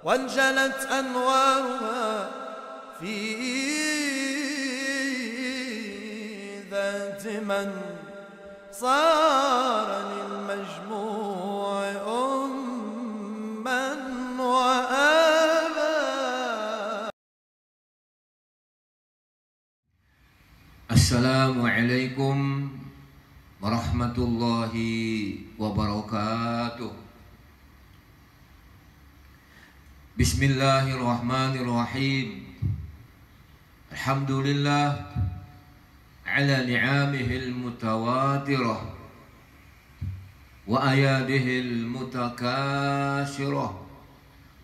وانجلت أنوارها في ذات من صار للمجموع أما وآبا. السلام عليكم ورحمة الله وبركاته. بسم الله الرحمن الرحيم. الحمد لله على نعمه المتواترة وأياده المتكاثرة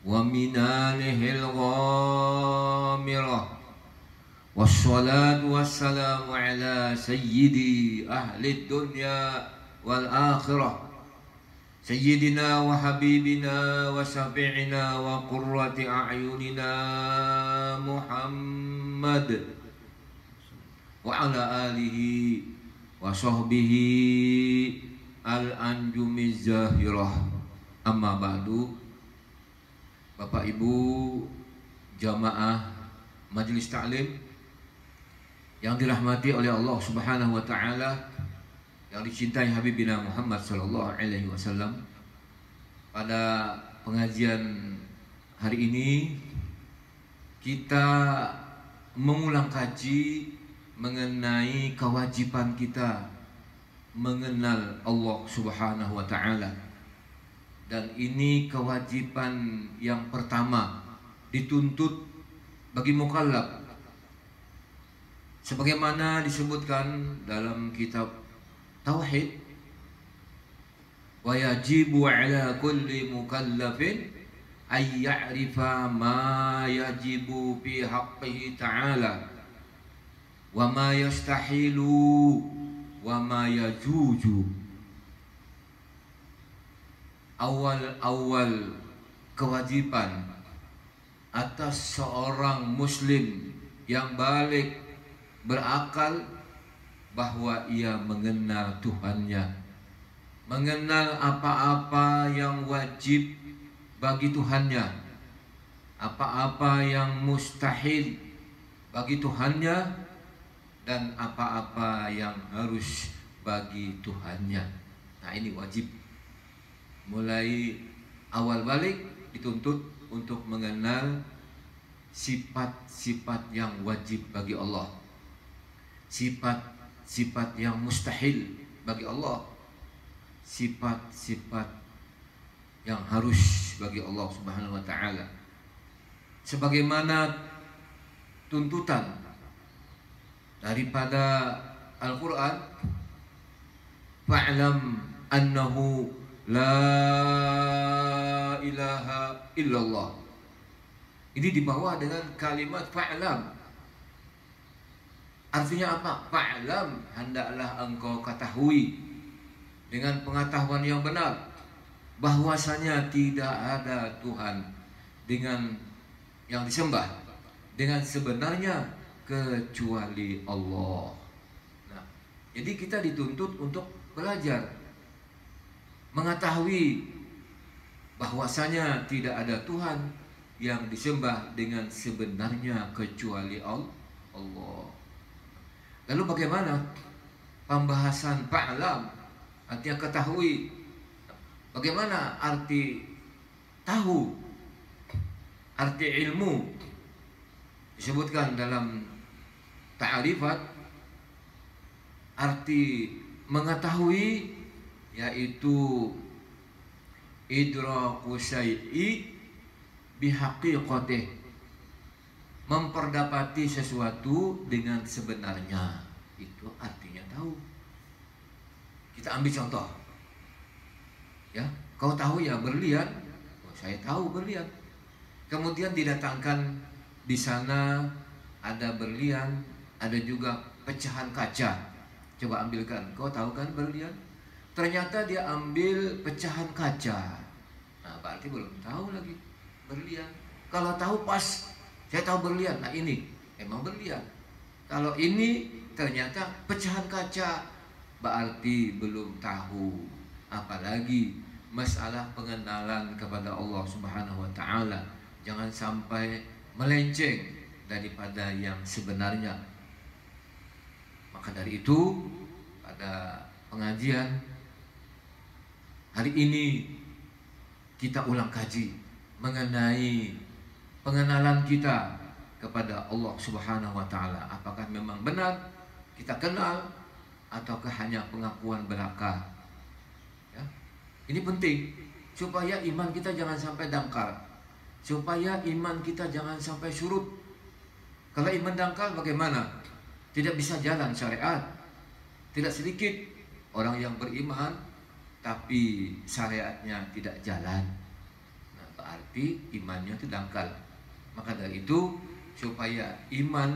ومنانه الغامرة، والصلاة والسلام على سيدي أهل الدنيا والآخرة، سيدنا وحبيبنا وشفيعنا وقرة أعيننا محمد وعلى آله وصحبه الأنجم الزاهرة. Amma ba'du. Bapak Ibu jamaah Majelis Ta'lim yang dirahmati oleh Allah Subhanahu wa taala, yang dicintai Habibina Muhammad sallallahu alaihi wasallam. Pada pengajian hari ini kita mengulang kaji mengenai kewajiban kita mengenal Allah Subhanahu wa taala. Dan ini kewajiban yang pertama dituntut bagi mukallaf, sebagaimana disebutkan dalam kitab Tauhid, wa yajibu ala kulli mukallafin ay ya'rifa ma yajibu fi haqqihi ta'ala wa ma yastahilu wa ma yajuju. Awal kewajiban atas seorang muslim yang balik berakal bahwa ia mengenal Tuhannya, mengenal apa-apa yang wajib bagi Tuhannya, apa-apa yang mustahil bagi Tuhannya, dan apa-apa yang harus bagi Tuhannya. Nah, ini wajib. Mulai awal balik dituntut untuk mengenal sifat-sifat yang wajib bagi Allah, sifat-sifat yang mustahil bagi Allah, sifat-sifat yang harus bagi Allah Subhanahu wa taala, sebagaimana tuntutan daripada Al-Quran, fa'lam annahu la ilaha illallah. Ini dibawa dengan kalimat fa'lam. Artinya apa? Fa'lam, hendaklah engkau ketahui dengan pengetahuan yang benar bahwasanya tidak ada Tuhan dengan yang disembah dengan sebenarnya kecuali Allah. Nah, jadi kita dituntut untuk belajar mengetahui bahwasanya tidak ada Tuhan yang disembah dengan sebenarnya kecuali Allah. Lalu bagaimana pembahasan fa'lam, artinya ketahui? Bagaimana arti tahu, arti ilmu? Disebutkan dalam ta'rifat, arti mengetahui yaitu idraku syai'i bihaqiqatih, memperdapati sesuatu dengan sebenarnya. Itu artinya tahu. Kita ambil contoh, ya, kau tahu ya berlian? Oh, saya tahu berlian. Kemudian didatangkan di sana ada berlian, ada juga pecahan kaca. Coba ambilkan. Kau tahu kan berlian? Ternyata dia ambil pecahan kaca. Nah, berarti belum tahu lagi berlian. Kalau tahu pas, saya tahu berlian. Nah, ini emang berlian. Kalau ini ternyata pecahan kaca, berarti belum tahu. Apalagi masalah pengenalan kepada Allah Subhanahu wa taala, jangan sampai melenceng daripada yang sebenarnya. Maka dari itu pada pengajian hari ini kita ulang kaji mengenai pengenalan kita kepada Allah Subhanahu wa taala. Apakah memang benar kita kenal ataukah hanya pengakuan belaka? Ya. Ini penting supaya iman kita jangan sampai dangkal. Supaya iman kita jangan sampai surut. Kalau iman dangkal bagaimana? Tidak bisa jalan syariat. Tidak sedikit orang yang beriman tapi syariatnya tidak jalan. Nah, berarti imannya itu dangkal. Maka dari itu supaya iman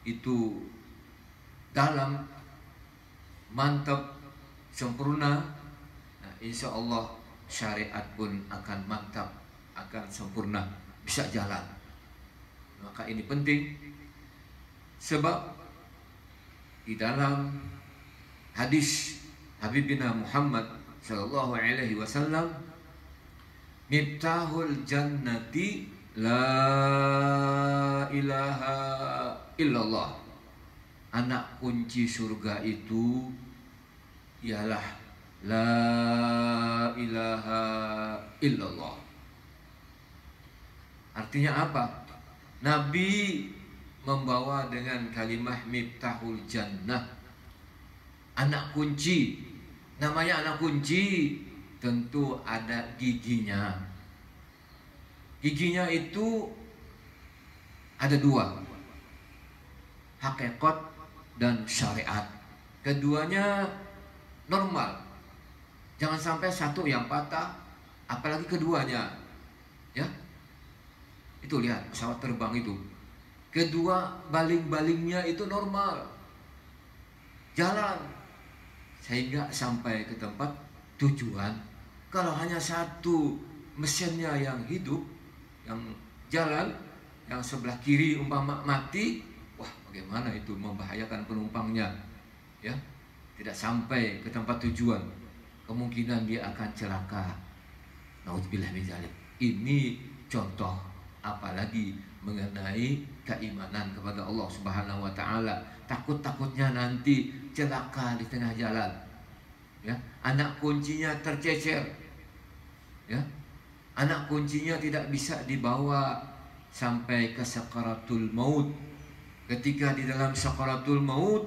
itu dalam, mantap, sempurna, nah, insya Allah syariat pun akan mantap, akan sempurna, bisa jalan. Maka ini penting sebab di dalam hadis Habibina Muhammad sallallahu alaihi wasallam, miftahul jannati la ilaha illallah. Anak kunci surga itu ialah la ilaha illallah. Artinya apa? Nabi membawa dengan kalimat miftahul jannah, anak kunci. Namanya anak kunci tentu ada giginya. Giginya itu ada dua, hakikat dan syariat. Keduanya normal, jangan sampai satu yang patah, apalagi keduanya. Ya, itu lihat pesawat terbang itu, kedua baling-balingnya itu normal, jalan sehingga sampai ke tempat tujuan. Kalau hanya satu mesinnya yang hidup, yang jalan, yang sebelah kiri umpama mati, wah bagaimana itu, membahayakan penumpangnya, ya, tidak sampai ke tempat tujuan, kemungkinan dia akan celaka. Nauzubillah min dzalik. Ini contoh, apalagi mengenai keimanan kepada Allah Subhanahu wa taala. Takut-takutnya nanti celaka di tengah jalan. Ya, anak kuncinya tercecer. Ya. Anak kuncinya tidak bisa dibawa sampai ke sakaratul maut. Ketika di dalam sakaratul maut,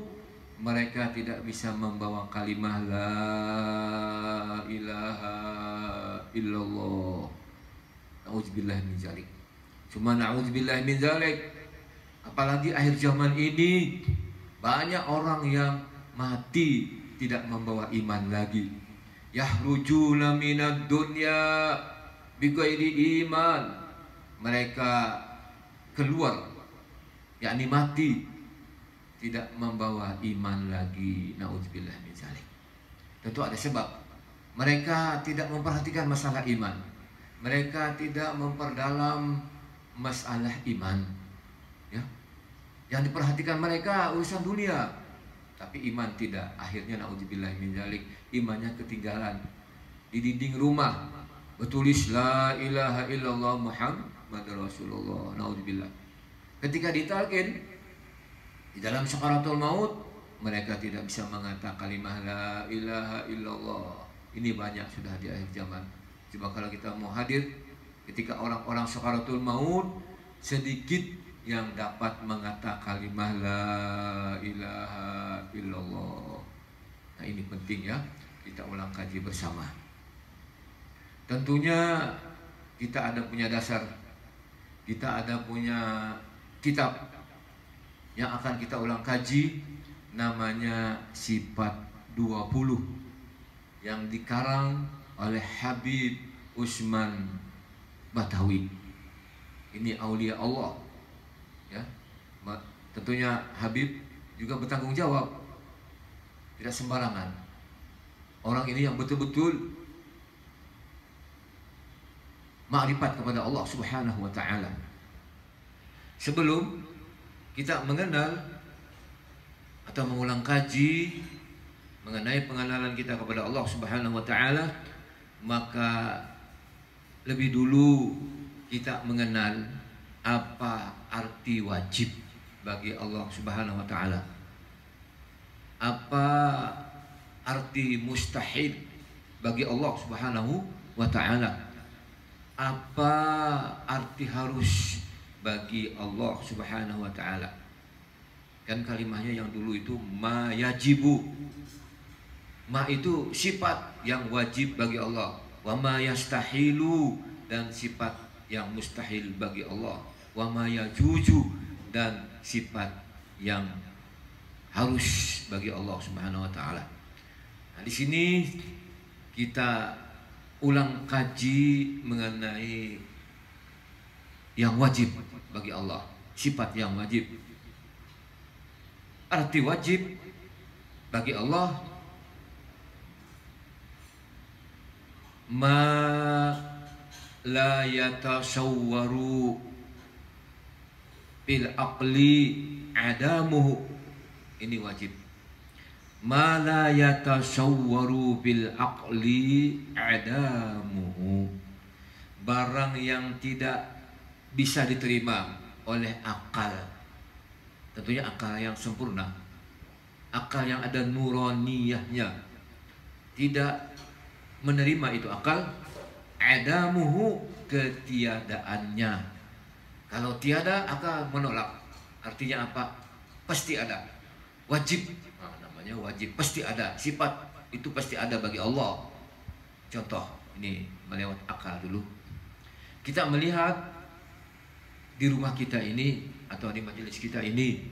mereka tidak bisa membawa kalimah la ilaha illallah. Nauzubillah min dzalik. Cuma nauzubillah min dzalik, apalagi akhir zaman ini banyak orang yang mati tidak membawa iman lagi. Yahrujuna minad dunya bighairi iman. Mereka keluar, yakni mati, tidak membawa iman lagi. Nauzubillah min dzalik. Tentu ada sebab. Mereka tidak memperhatikan masalah iman. Mereka tidak memperdalam masalah iman. Ya. Yang diperhatikan mereka urusan dunia, tapi iman tidak. Akhirnya nauzubillah min dzalik, imannya ketinggalan. Di dinding rumah bertulis la ilaha illallah Muhammadur Rasulullah. Nauzubillah. Ketika ditalqin di dalam sakaratul maut, mereka tidak bisa mengatakan kalimat la ilaha illallah. Ini banyak sudah di akhir zaman. Coba kalau kita mau hadir ketika orang-orang sakaratul maut, sedikit yang dapat mengatakan kalimat la ilaha illallah. Nah ini penting ya, kita ulang kaji bersama. Tentunya kita ada punya dasar, kita ada punya kitab yang akan kita ulang kaji, namanya Sifat 20 yang dikarang oleh Habib Usman Batawi. Ini aulia Allah, ya. Tentunya Habib juga bertanggung jawab, tidak sembarangan. Orang ini yang betul-betul ma'rifat kepada Allah Subhanahu wa taala. Sebelum kita mengenal atau mengulang kaji mengenai pengenalan kita kepada Allah Subhanahu wa taala, maka lebih dulu kita mengenal apa arti wajib bagi Allah Subhanahu wa taala. Apa arti mustahil bagi Allah Subhanahu wa taala. Apa arti harus bagi Allah Subhanahu wa taala. Kan kalimahnya yang dulu itu ma yajibu. Ma itu sifat yang wajib bagi Allah. Wa ma yastahilu, dan sifat yang mustahil bagi Allah. Wa ma yajuju, dan sifat yang harus bagi Allah Subhanahu wa taala. Nah, di sini kita ulang kaji mengenai yang wajib bagi Allah, sifat yang wajib. Arti wajib bagi Allah ma la yatasawwaru bil aqli adamuhu. Ini wajib. Ma la yatasawwaru bil aqli adamuhu. Barang yang tidak bisa diterima oleh akal. Tentunya akal yang sempurna, akal yang ada nuraniyahnya, tidak menerima itu akal. Adamuhu, ketiadaannya. Kalau tiada, akal menolak. Artinya apa? Pasti ada. Wajib, nah, namanya wajib, pasti ada. Sifat itu pasti ada bagi Allah. Contoh, ini melewat akal dulu. Kita melihat di rumah kita ini atau di majelis kita ini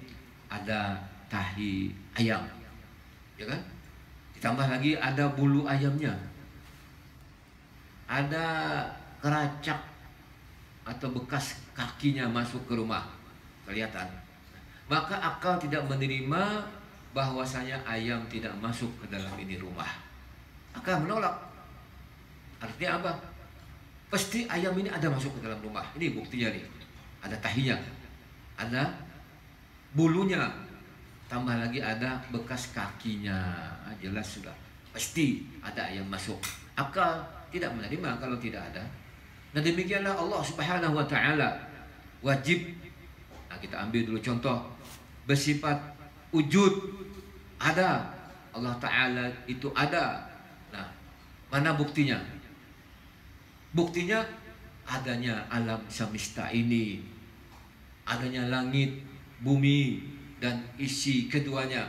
ada tahi ayam, ya kan? Ditambah lagi ada bulu ayamnya, ada keracak atau bekas kakinya masuk ke rumah, kelihatan. Maka akal tidak menerima bahwasanya ayam tidak masuk ke dalam ini rumah. Akal menolak. Artinya apa? Pasti ayam ini ada masuk ke dalam rumah. Ini buktinya nih. Ada tahinya, ada bulunya, tambah lagi ada bekas kakinya. Jelas sudah, pasti ada ayam masuk. Akal tidak menerima kalau tidak ada. Nah, demikianlah Allah Subhanahu wa taala wajib. Nah, kita ambil dulu contoh bersifat wujud, ada. Allah taala itu ada. Nah, mana buktinya? Buktinya adanya alam semesta ini, adanya langit, bumi, dan isi keduanya,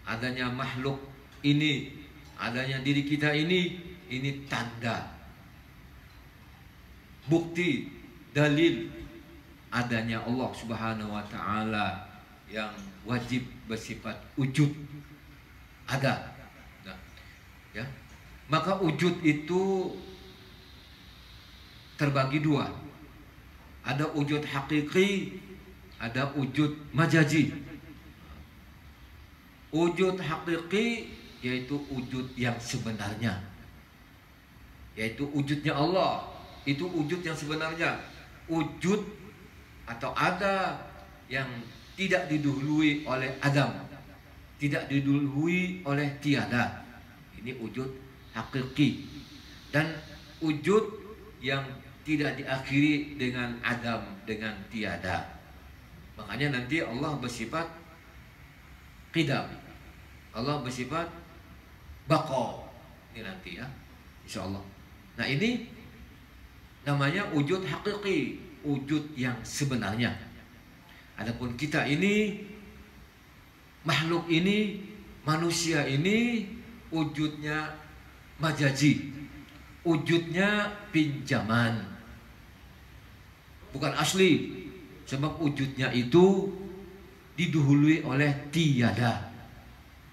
adanya makhluk ini, adanya diri kita ini tanda, bukti, dalil adanya Allah Subhanahu wa taala yang wajib bersifat wujud, ada. Nah, ya. Maka wujud itu terbagi dua. Ada wujud hakiki, ada wujud majazi. Wujud hakiki yaitu wujud yang sebenarnya, yaitu wujudnya Allah. Itu wujud yang sebenarnya. Wujud atau ada yang tidak didahului oleh Adam, tidak didahului oleh tiada. Ini wujud hakiki. Dan wujud yang tidak diakhiri dengan Adam, dengan tiada. Makanya nanti Allah bersifat qidam, Allah bersifat baqa. Ini nanti ya, insya Allah. Nah, ini namanya wujud hakiki, wujud yang sebenarnya. Adapun kita ini, makhluk ini, manusia ini, wujudnya majazi, wujudnya pinjaman, bukan asli. Sebab wujudnya itu didahului oleh tiada.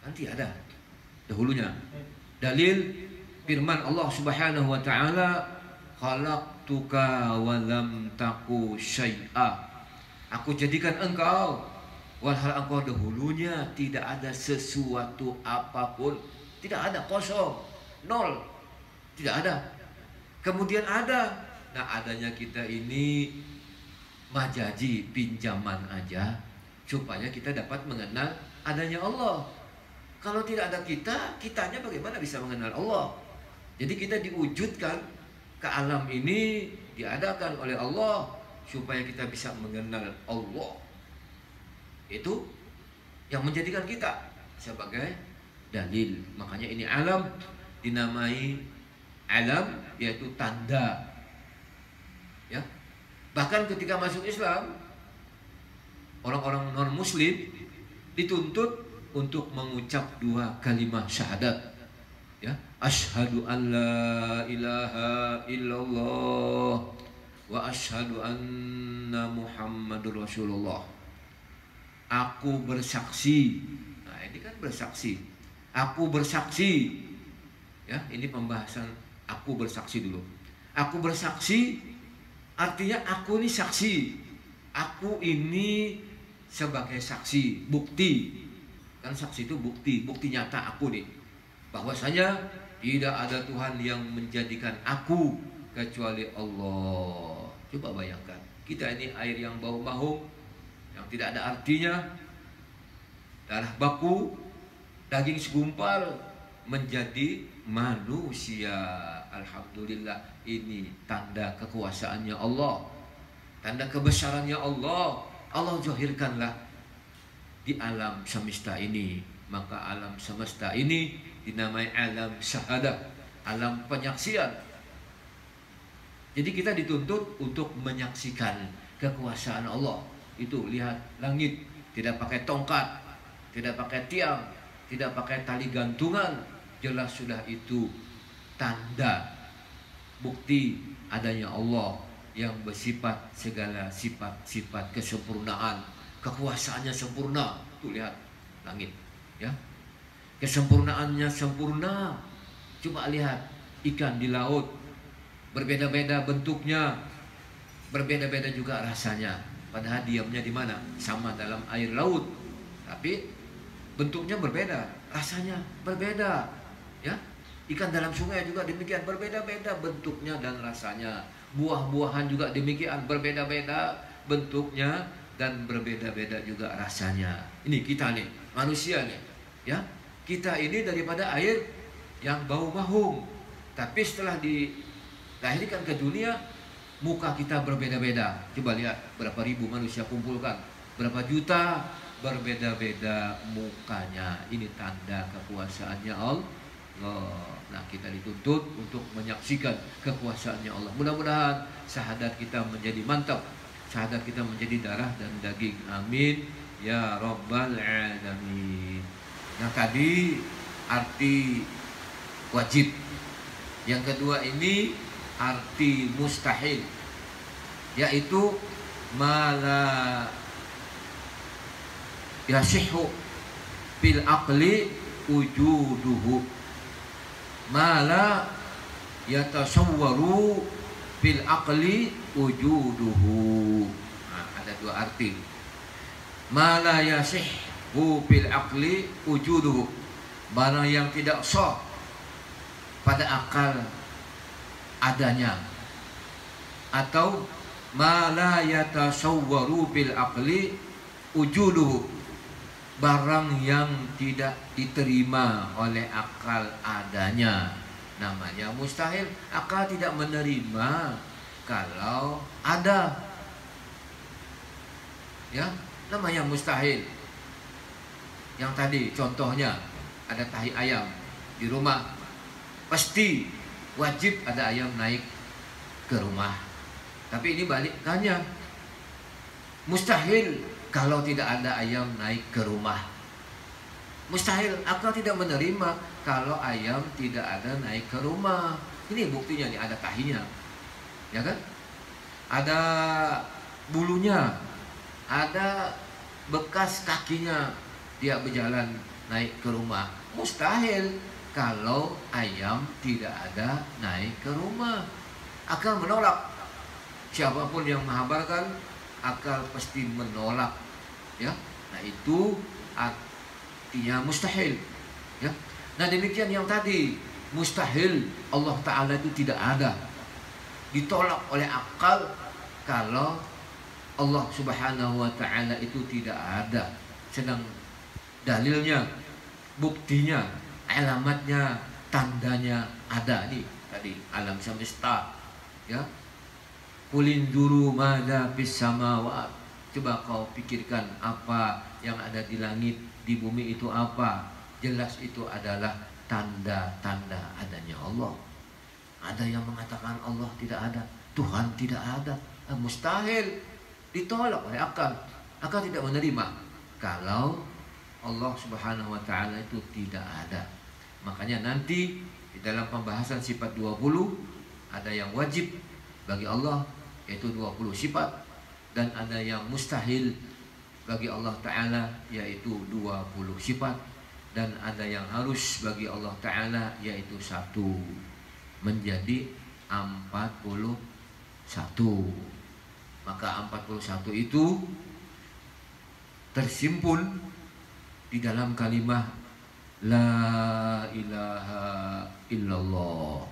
Kan tiada dahulunya. Dalil firman Allah Subhanahu wa taala, khalaqtuka wa lam taku syai'a. Aku jadikan engkau walhal engkau dahulunya tidak ada sesuatu apapun. Tidak ada, kosong, nol. Tidak ada. Kemudian ada. Nah, adanya kita ini majazi, pinjaman aja, supaya kita dapat mengenal adanya Allah. Kalau tidak ada kita, kitanya bagaimana bisa mengenal Allah? Jadi kita diwujudkan ke alam ini diadakan oleh Allah supaya kita bisa mengenal Allah. Itu yang menjadikan kita sebagai dalil. Makanya ini alam dinamai alam, yaitu tanda. Ya. Bahkan ketika masuk Islam, orang-orang non-muslim dituntut untuk mengucap 2 kalimat syahadat. Ya, asyhadu an la ilaha illallah wa asyhadu anna Muhammadur Rasulullah. Aku bersaksi. Nah, ini kan bersaksi. Aku bersaksi. Ya, ini pembahasan aku bersaksi dulu. Aku bersaksi artinya aku ini saksi. Aku ini sebagai saksi, bukti. Kan saksi itu bukti, bukti nyata aku nih. Bahwasanya tidak ada Tuhan yang menjadikan aku kecuali Allah. Coba bayangkan, kita ini air yang bau mahum, yang tidak ada artinya, darah baku, daging segumpal, menjadi manusia. Alhamdulillah, ini tanda kekuasaannya Allah, tanda kebesarannya Allah. Allah zahirkanlah di alam semesta ini. Maka alam semesta ini dinamai alam syahadah, alam penyaksian. Jadi kita dituntut untuk menyaksikan kekuasaan Allah. Itu lihat langit, tidak pakai tongkat, tidak pakai tiang, tidak pakai tali gantungan, jelas sudah itu tanda bukti adanya Allah yang bersifat segala sifat-sifat kesempurnaan, kekuasaannya sempurna. Tuh lihat langit, ya, kesempurnaannya sempurna. Coba lihat ikan di laut, berbeda-beda bentuknya, berbeda-beda juga rasanya. Padahal diamnya di mana? Sama dalam air laut, tapi bentuknya berbeda, rasanya berbeda. Ya, ikan dalam sungai juga demikian, berbeda-beda bentuknya dan rasanya. Buah-buahan juga demikian, berbeda-beda bentuknya dan berbeda-beda juga rasanya. Ini kita nih, manusia nih, ya. Kita ini daripada air yang bau mahum, tapi setelah dilahirkan ke dunia, muka kita berbeda-beda. Coba lihat berapa ribu manusia kumpulkan, berapa juta, berbeda-beda mukanya. Ini tanda kekuasaannya Allah. Nah, kita dituntut untuk menyaksikan kekuasaannya Allah. Mudah-mudahan syahadat kita menjadi mantap, syahadat kita menjadi darah dan daging. Amin ya rabbal alamin. Nah, tadi arti wajib. Yang kedua ini arti mustahil, yaitu mala yasihhu bil aqli wujuduhu, mala yatasawwaru bil aqli wujuduhu. Nah, ada dua arti. Mala yasihhu bil aqli wujuduhu, barang yang tidak sah pada akal adanya, atau mala yatasawwaru bil aqli wujuduhu, barang yang tidak diterima oleh akal adanya. Namanya mustahil. Akal tidak menerima kalau ada, ya, namanya mustahil. Yang tadi contohnya, ada tahi ayam di rumah, pasti wajib ada ayam naik ke rumah. Tapi ini balikannya, mustahil kalau tidak ada ayam naik ke rumah. Mustahil, akal tidak menerima kalau ayam tidak ada naik ke rumah. Ini buktinya nih, ada tahinya, ya kan? Ada bulunya, ada bekas kakinya, dia berjalan naik ke rumah. Mustahil kalau ayam tidak ada naik ke rumah. Akal menolak. Siapapun yang menghabarkan, akal pasti menolak, ya. Nah, itu artinya mustahil, ya. Nah, demikian yang tadi, mustahil Allah Ta'ala itu tidak ada, ditolak oleh akal kalau Allah Subhanahu wa Ta'ala itu tidak ada. Sedang dalilnya, buktinya, alamatnya, tandanya ada. Nih tadi alam semesta, ya, Qulinzuru madza fis samawat. Coba kau pikirkan apa yang ada di langit, di bumi itu apa? Jelas itu adalah tanda-tanda adanya Allah. Ada yang mengatakan Allah tidak ada, Tuhan tidak ada. Mustahil, ditolak oleh akal. Akal tidak menerima kalau Allah Subhanahu wa taala itu tidak ada. Makanya nanti di dalam pembahasan sifat 20 ada yang wajib bagi Allah yaitu 20 sifat, dan ada yang mustahil bagi Allah taala yaitu 20 sifat, dan ada yang harus bagi Allah taala yaitu 1, menjadi 41. Maka 41 itu tersimpul di dalam kalimat La ilaha illallah.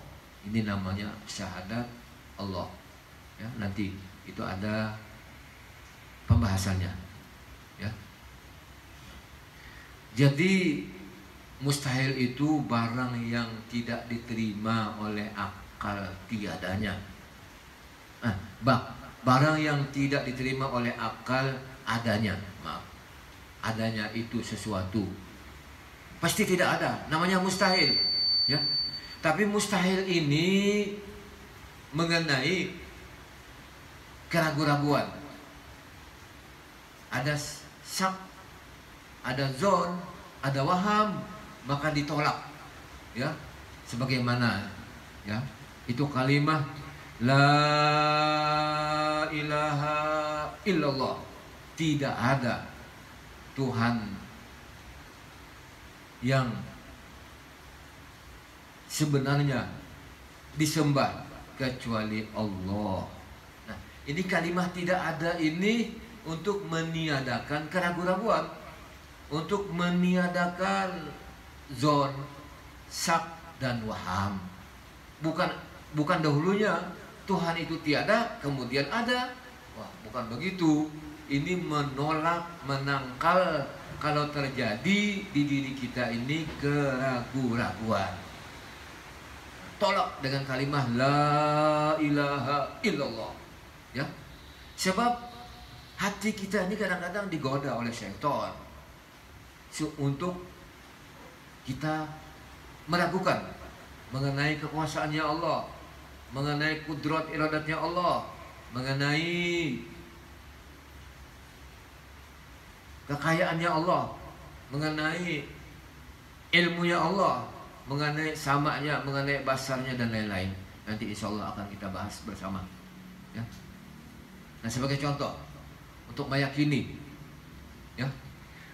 Ini namanya syahadat Allah. Ya, nanti itu ada pembahasannya. Ya. Jadi mustahil itu barang yang tidak diterima oleh akal tiadanya. Barang yang tidak diterima oleh akal adanya. Maaf. Adanya itu sesuatu. Pasti tidak ada. Namanya mustahil. Ya. Tapi mustahil ini mengenai keraguan-raguan. Ada syak, ada zon, ada waham, maka ditolak. Ya. Sebagaimana ya, itu kalimat La ilaha illallah. Tidak ada Tuhan yang sebenarnya disembah kecuali Allah. Nah, ini kalimat tidak ada ini untuk meniadakan keraguan-raguan, untuk meniadakan zon, syak dan waham. Bukan dahulunya Tuhan itu tiada kemudian ada. Wah, bukan begitu. Ini menolak, menangkal kalau terjadi di diri kita ini keraguan-raguan. Tolak dengan kalimat La ilaha illallah. Ya. Sebab hati kita ini kadang-kadang digoda oleh syaitan untuk kita meragukan mengenai kekuasaannya Allah, mengenai kudrat iradatnya Allah, mengenai kekayaannya Allah, mengenai ilmunya Allah, mengenai samanya, mengenai basarnya dan lain-lain. Nanti insya Allah akan kita bahas bersama. Ya. Nah, sebagai contoh untuk meyakini, ya,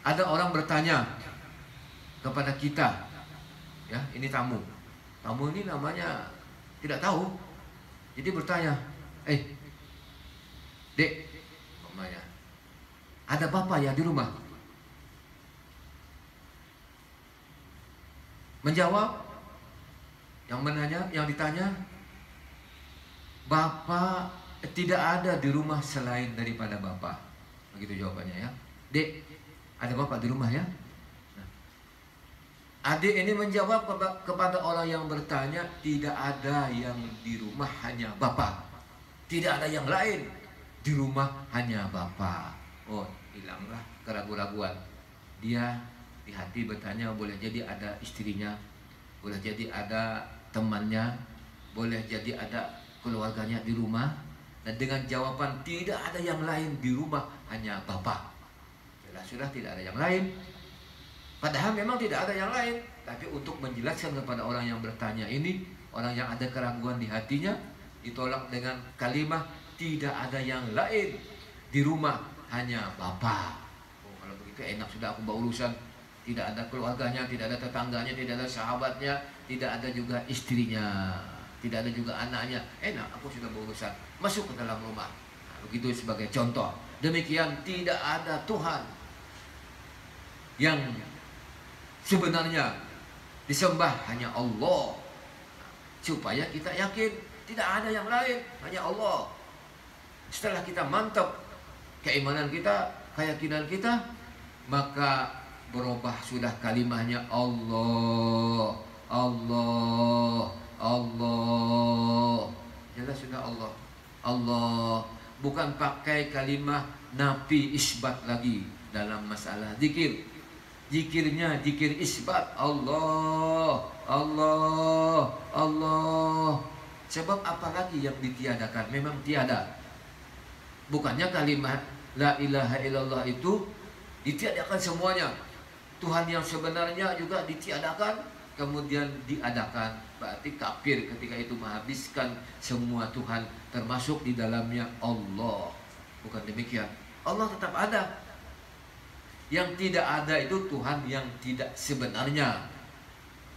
ada orang bertanya kepada kita, ya, ini tamu ini namanya tidak tahu, jadi bertanya, Dek, namanya, ada bapak ya di rumah? Menjawab yang ditanya, bapak tidak ada di rumah selain daripada bapak. Begitu jawabannya ya. Dek, ada bapak di rumah ya? Nah, adik ini menjawab kepada orang yang bertanya, tidak ada yang di rumah, hanya bapak. Tidak ada yang lain, di rumah hanya bapak. Oh, hilanglah keraguan-raguan. Dia di hati bertanya, boleh jadi ada istrinya, boleh jadi ada temannya, boleh jadi ada keluarganya di rumah. Dan dengan jawaban tidak ada yang lain di rumah, hanya bapak. Jelas sudah tidak ada yang lain. Padahal memang tidak ada yang lain. Tapi untuk menjelaskan kepada orang yang bertanya ini, orang yang ada keraguan di hatinya, ditolak dengan kalimat tidak ada yang lain di rumah, hanya bapak. Oh, kalau begitu enak sudah aku berurusan. Tidak ada keluarganya, tidak ada tetangganya, tidak ada sahabatnya, tidak ada juga istrinya, tidak ada juga anaknya. Enak, aku sudah berurusan. Masuk ke dalam rumah. Nah, begitu sebagai contoh. Demikian tidak ada Tuhan yang sebenarnya disembah, hanya Allah. Supaya kita yakin tidak ada yang lain, hanya Allah. Setelah kita mantap keimanan kita, keyakinan kita, maka berubah sudah kalimatnya Allah, Allah, Allah. Jelas sudah Allah. Allah, bukan pakai kalimat nafi isbat lagi dalam masalah zikir. Zikirnya zikir isbat, Allah, Allah, Allah. Sebab apa lagi yang ditiadakan? Memang tiada. Bukannya kalimat la ilaha illallah itu ditiadakan semuanya. Tuhan yang sebenarnya juga ditiadakan, kemudian diadakan. Berarti kafir ketika itu menghabiskan semua Tuhan, termasuk di dalamnya Allah. Bukan demikian. Allah tetap ada. Yang tidak ada itu Tuhan yang tidak sebenarnya,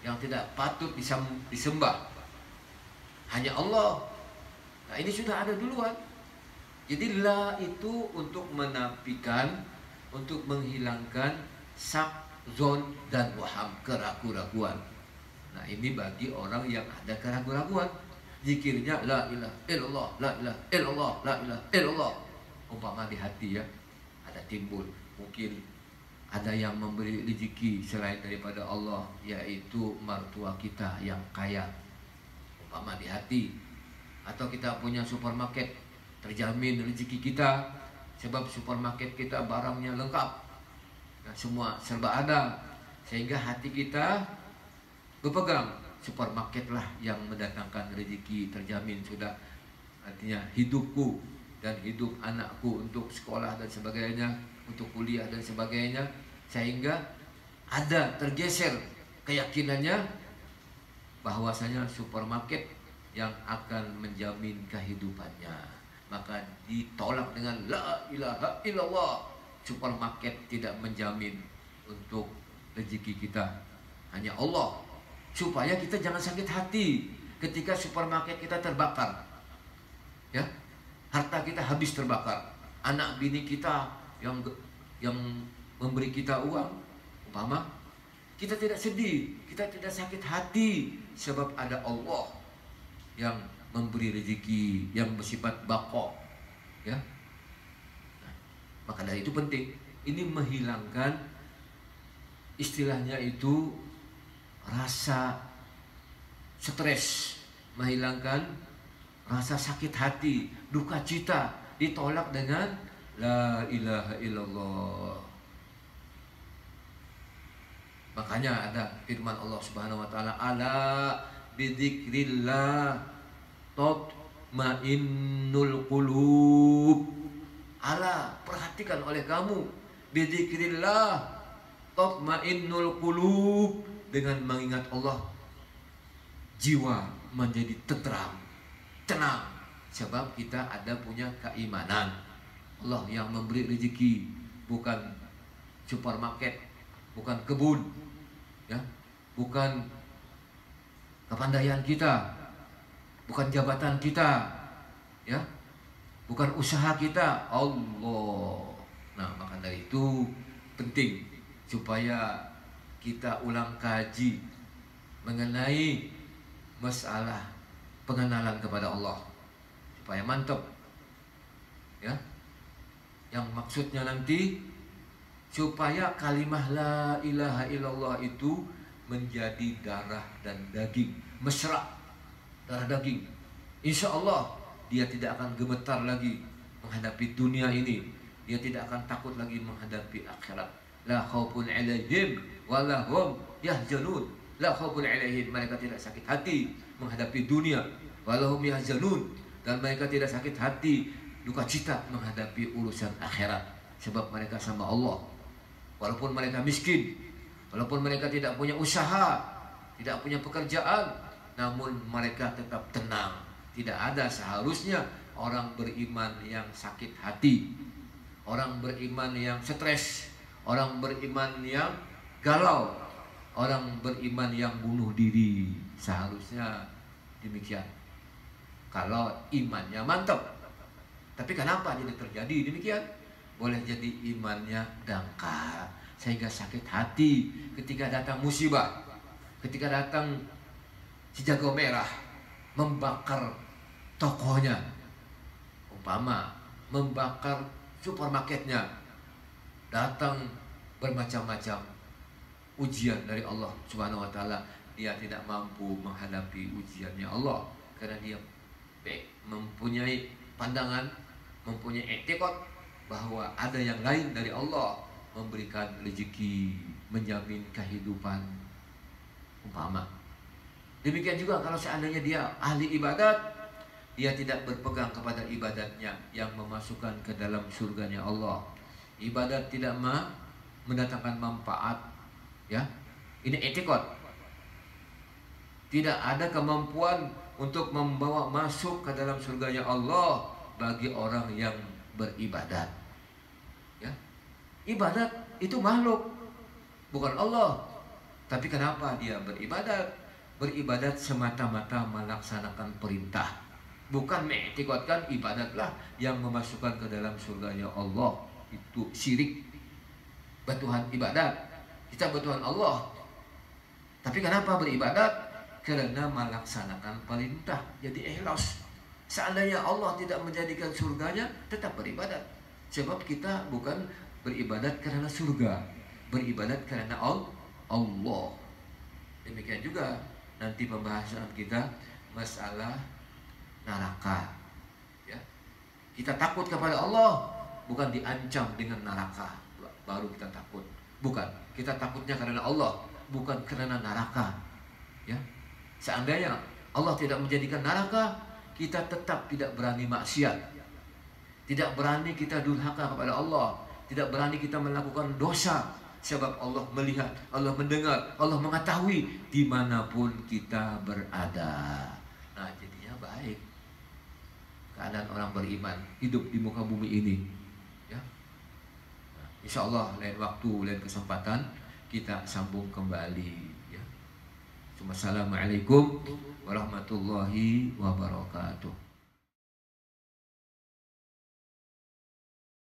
yang tidak patut disembah. Hanya Allah. Nah, ini sudah ada duluan. Jadi la itu untuk menafikan, untuk menghilangkan syak, zon, dan waham, keraguan-raguan. Nah, ini bagi orang yang ada keraguan-raguan. Zikirnya la ilaha illallah, la ilaha illallah, la ilaha illallah. Umpama di hati ya, ada timbul mungkin ada yang memberi rezeki selain daripada Allah, yaitu mertua kita yang kaya. Umpama di hati. Atau kita punya supermarket, terjamin rezeki kita, sebab supermarket kita barangnya lengkap. Nah, semua serba ada, sehingga hati kita berpegang, supermarket lah yang mendatangkan rezeki, terjamin sudah. Artinya hidupku dan hidup anakku untuk sekolah dan sebagainya, untuk kuliah dan sebagainya, sehingga ada tergeser keyakinannya bahwasanya supermarket yang akan menjamin kehidupannya. Maka ditolak dengan la ilaha illallah. Supermarket tidak menjamin untuk rezeki kita, hanya Allah. Supaya kita jangan sakit hati ketika supermarket kita terbakar, ya, harta kita habis terbakar, anak bini kita yang memberi kita uang, umpama, kita tidak sedih, kita tidak sakit hati, sebab ada Allah yang memberi rezeki yang bersifat baqa, ya. Nah, maka dari itu penting ini menghilangkan, istilahnya itu rasa stres, menghilangkan rasa sakit hati, duka cita, ditolak dengan la ilaha illallah. Makanya ada firman Allah Subhanahu wa taala, ala bidzikrillah tatmainnul qulub. Ala, perhatikan oleh kamu, bidzikrillah tatmainnul qulub. Dengan mengingat Allah, jiwa menjadi tentram, tenang, sebab kita ada punya keimanan. Allah yang memberi rezeki, bukan supermarket, bukan kebun, ya, bukan kepandaian kita, bukan jabatan kita, ya, bukan usaha kita, Allah. Nah, maka dari itu penting supaya kita ulang kaji mengenai masalah pengenalan kepada Allah supaya mantap, ya. Yang maksudnya nanti supaya kalimah la ilaha illallah itu menjadi darah dan daging, mesra, darah daging. Insya Allah dia tidak akan gemetar lagi menghadapi dunia ini, dia tidak akan takut lagi menghadapi akhirat. La khaufun alaihim wala hum yahzanun. La khaufun alaihim, mereka tidak sakit hati menghadapi dunia, wala hum yahzanun, dan mereka tidak sakit hati duka cita menghadapi urusan akhirat, sebab mereka sama Allah. Walaupun mereka miskin, walaupun mereka tidak punya usaha, tidak punya pekerjaan, namun mereka tetap tenang. Tidak ada seharusnya orang beriman yang sakit hati, orang beriman yang stres, orang beriman yang galau, orang beriman yang bunuh diri. Seharusnya demikian kalau imannya mantap. Tapi kenapa jadi terjadi demikian? Boleh jadi imannya dangkal, sehingga sakit hati ketika datang musibah, ketika datang si jago merah membakar tokonya, umpama membakar supermarketnya, datang bermacam-macam ujian dari Allah Subhanahu wa taala, dia tidak mampu menghadapi ujiannya Allah karena dia mempunyai pandangan, mempunyai etikot bahwa ada yang lain dari Allah memberikan rezeki, menjamin kehidupan umpama. Demikian juga kalau seandainya dia ahli ibadat, dia tidak berpegang kepada ibadatnya yang memasukkan ke dalam surganya Allah. Ibadat tidak mendatangkan manfaat, ya. Ini etikot. Tidak ada kemampuan untuk membawa masuk ke dalam surganya Allah bagi orang yang beribadat. Ya. Ibadat itu makhluk, bukan Allah. Tapi kenapa dia beribadat? Beribadat semata-mata melaksanakan perintah, bukan mengikutkan ibadatlah yang memasukkan ke dalam surganya Allah. Itu syirik. Bertuhan ibadat, kita bertuhan Allah. Tapi kenapa beribadat? Karena melaksanakan perintah, jadi ikhlas. Seandainya Allah tidak menjadikan surganya, tetap beribadat. Sebab kita bukan beribadat karena surga, beribadat karena Allah. Demikian juga nanti pembahasan kita masalah neraka. Ya. Kita takut kepada Allah, bukan diancam dengan neraka baru kita takut. Bukan, kita takutnya karena Allah, bukan karena neraka. Ya. Seandainya Allah tidak menjadikan neraka, kita tetap tidak berani maksiat, tidak berani kita durhaka kepada Allah, tidak berani kita melakukan dosa. Sebab Allah melihat, Allah mendengar, Allah mengetahui dimanapun kita berada. Nah, jadinya baik keadaan orang beriman hidup di muka bumi ini. Ya. Nah, insya Allah lain waktu, lain kesempatan kita sambung kembali. Ya. Assalamualaikum warahmatullahi wabarakatuh.